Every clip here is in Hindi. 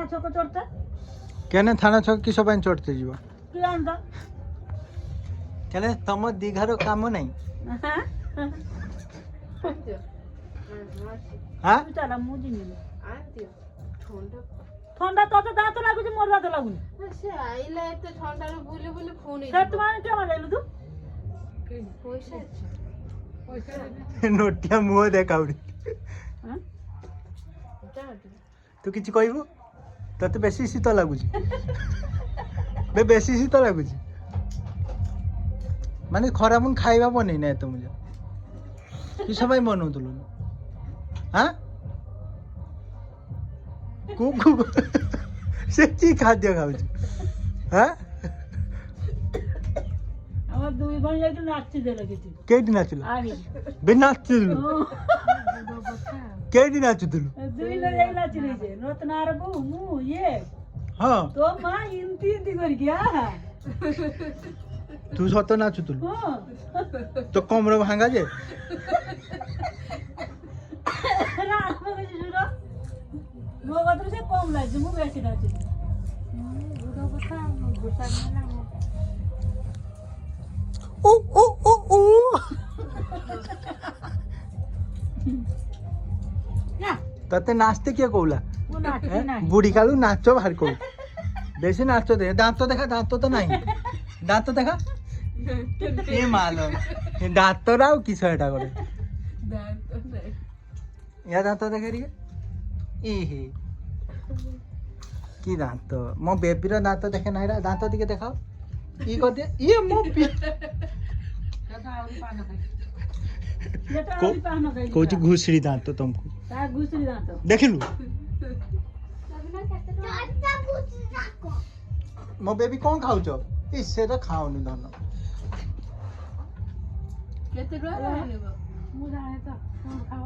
थाना छक चढ़ते केने थाना छक किस ପାଇଁ ଚढ़ତେ ଯିବ कि आंदा केने तम दीघार काम नहीं हां चला मु जिनी ठंडा तो दांत लागुची मोर दांत लागुनी से आइला एते ठंडा रे बुली बुली फोन से तुम्हारे क्या मारेलु तू पैसा नोटिया मुह देखाउडी हां तू किछ कहबो तते बेसी शीत लागुची बे बेसी शीत लागुची माने खरा मुन खाइबा बनै नै त मुझे कि सबै बनाउतलु हां कुकु से की खाद्य खाउची हां আমার দুই ভাই একটু নাচতে দিলে কিছু केडी नाचलु আগে बे नाचलु केडी नाचलु দুই লোক এই নাচলে যে রত্নার বউ মু ইয়ে हां তো মা ইনতি ইনতি করি গিয়া तू सत नाचुतलु হ্যাঁ तो कमर भांगा जे রাত করে শুরু মো কথা সে কম লাগছে মু বেশি নাচি বুড়ো কথা গোটা না ओ ओ ओ ओ না तते नाचते किए कहला মু নাচি না बुढ़ी कालू नाचो बाहर को बेसी नाचो दे दांत तो देखा दांत तो नहीं दांत देखा ये मालो दांत राव किस एटा करे या दांत देखा रे ए हे की दांत मो बेबीर दांत देखे नाही रा दांत दिके देखाओ ई को दे ये मो এটা আউরি পাহন খাই कोची घुसरी दांत तुमको তা গুছরি দাঁত देखिलु मो बेबी कौन खाउछ इससे तो खाओनु धन केते रहा नेबो মু জানে তো কোন খাও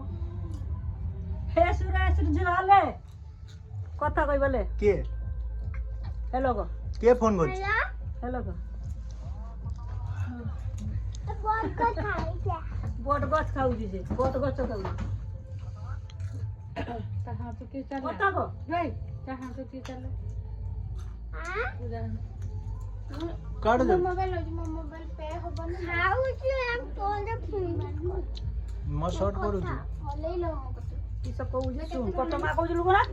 হে সুরা সুর ঝালে কথা কই বলে के হ্যালো গো के फोन करछ হ্যালো গো বট গছ খাউ দিছে বট গছ খাউ कहां तो के चला কথা গো रे कहां तो के चला काढ दे मोबाइल पे होबन हाउ छु हम कॉल द फोन म शॉर्ट करू छी ले लो কি সব কউ যে শুন কত মা কইলু গোরা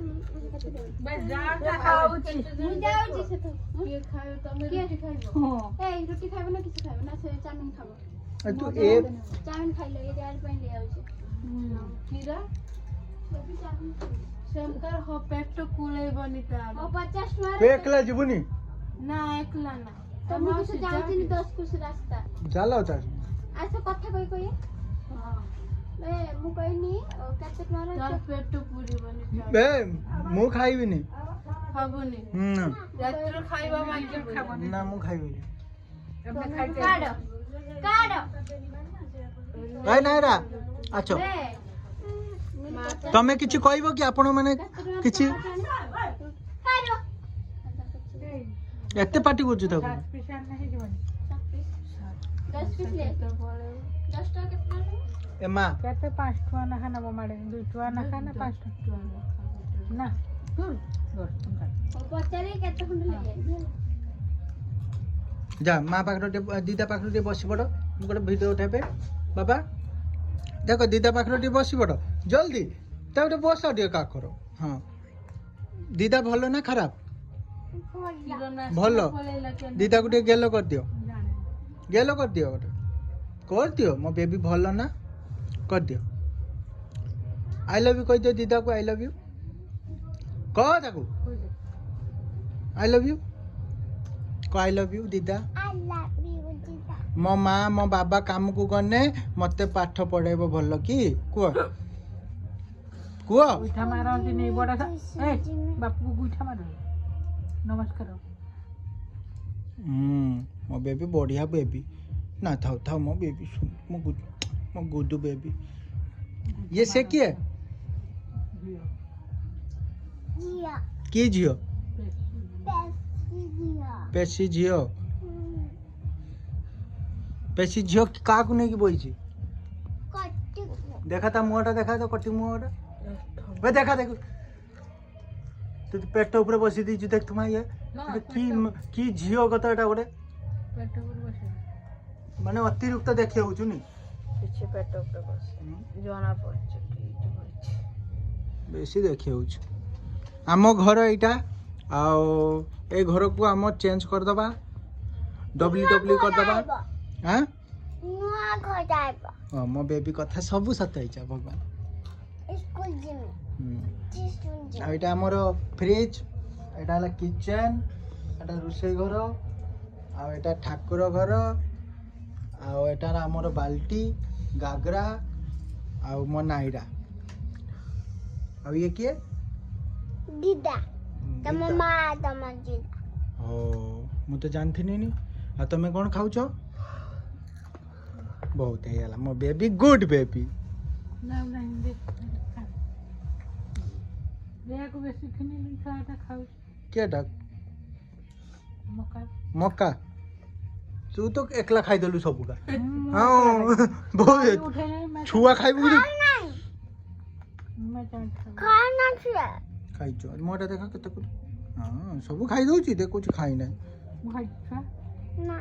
बस जा খাউছি मु जाउ जी से तो के खायो तमे रोटी खाइबो হ্যাঁ ए रोटी खाइबो ना किछ खाइबो ना से चाउमिन खाबो तू ए चाउमिन खाइ ले यार पे ले आउ छी कीरा सभी चाउमिन शंकर हो पेट तो कुले बनिता ओ 50 टका पेकला जीवनी ना एकला ना तो मु किछ जाउती 10 कुछ रास्ता जाला उतार ऐसे कथा कोई कोई ए मु कहनी कते टका चल पेट तो पूरी बनिता बे मु खाइबिनी खाबोनी रात्र खाइबा मांगे खाबोनी ना मु खाइबिनी काढ काढ ए नाही रा आछो ए तमे किछि कहइबो कि आपण माने किछि काढ एते पार्टी करछु ताको 10 पीस ले 10 टका कितना ए मां কেতে 5 টাকা না খানা মাড়ে 2 টাকা না খানা 5 টাকা না তুই ओ पचारे केते खंड ले जा मां पाखरो दीदा पाखरो बसी पड़ मु गोटे वीडियो उठेबे बाबा देखो दीदा पाखरो बसी पड़ जल्दी ताउटे बस दियो का करो हां दीदा भलो ना खराब भलो दीदा को गेलो कर दियो गेलो कर दियो गोटे कर दियो मो बेबी भलो ना कर दियो आई लव यू कह दियो दीदा को आई लव यू कह ताको आई लव यू को आई लव यू दीदा आई लव यू दीदा मो माँ मो बाबा काम को गने मते पाठ पढ़ेबो भलो की कुह कुह গুঠা মারନ୍ତି নেই বড় এ বাপু গুঠা মার নমস্কার मो बेबी बढ़िया बेबी ना थाओ थाओ मो बेबी सुन मो गुडू बेबी ये से की है जिया की झियो पेसी जिया पेशी झियो पेशी झियो का को नहीं की बोई छी कट्टी देखा था मुहटा देखा तो कटी मुहटा वे देखा देखो ତୁ ପେଟ ଉପରେ ବସି ଦେଇଛୁ ଦେଖ ତୁମା ଇଏ କି ଝିଅ କଥା ଏଟା ଗୋଟେ ପେଟ ଉପରେ ବସେ ମାନେ ଅତିରିକ୍ତ ଦେଖି ହଉଛୁ ନି କିଛି ପେଟ ଉପରେ ବସେ ଜଣା ପଡୁଛି ଏଇଠି ବସିଛି। ବେଶୀ ଦେଖି ହଉଛି ଆମ ଘର ଏଇଟା ଆଉ ଏ ଘରକୁ ଆମ ଚେଞ୍ଜ କରିଦବା ଡବ୍ଲ୍ୟୁ କରିଦବା ହଁ ନୂଆ ଘର ଯାଇବ ହଁ ମୋ ବେବି କଥା ସବୁ ସତ ହେଇଛ ଭଗବାନ ସ୍କୁଲ ଯିମି ଟିଉସନ ଯିମି ଆଉ ଏଇଟା ଆମର ଫ୍ରିଜ ଏଇଟା ହେଲା କିଚେନ ଏଇଟା ରୋଷେଇ ଘର ଆଉ ଏଇଟା ଠାକୁର ଘର ଆଉ ଏଇଟା ଆମର ବାଲ୍ଟି ଗାଗରା ଆଉ ମୋ ନାଇରା ଆଉ ଇଏ କିଏ ଦିଦା ତମ ଦିଦା। ମା ତମ ଦିଦା ଓ ମୁଁ ତ ଜାଣିଥିନି ନି ଆଉ ତମେ କ'ଣ ଖାଉଛ ବହୁତ ହେଇଗଲା ମୋ ବେବି ଗୁଡ୍ ବେବି ନା ନାହିଁ ଦେହକୁ ବେଶୀ ଖିନି ଖାଆଟା ଖାଉଛି କିଏଟା ମକା ମକା ତୁ ତ ଏକଲା ଖାଇଦେଲୁ ସବୁକା ହଁ ହଁ ବହୁତ ଉଠେ ନାହିଁ ମା ଛୁଆ ଖାଇବୁ କି ମା ଚାହୁଁଛି ଖାଇ ନଥିଲା ଖାଇଛ ମୋଟା ଦେଖା କେତେ ହଁ ସବୁ ଖାଇଦଉଛି ଦେଖୁଛି ଖାଇ ନାହିଁ ମୁଁ ଖାଇଛି ଛୁଆ ନା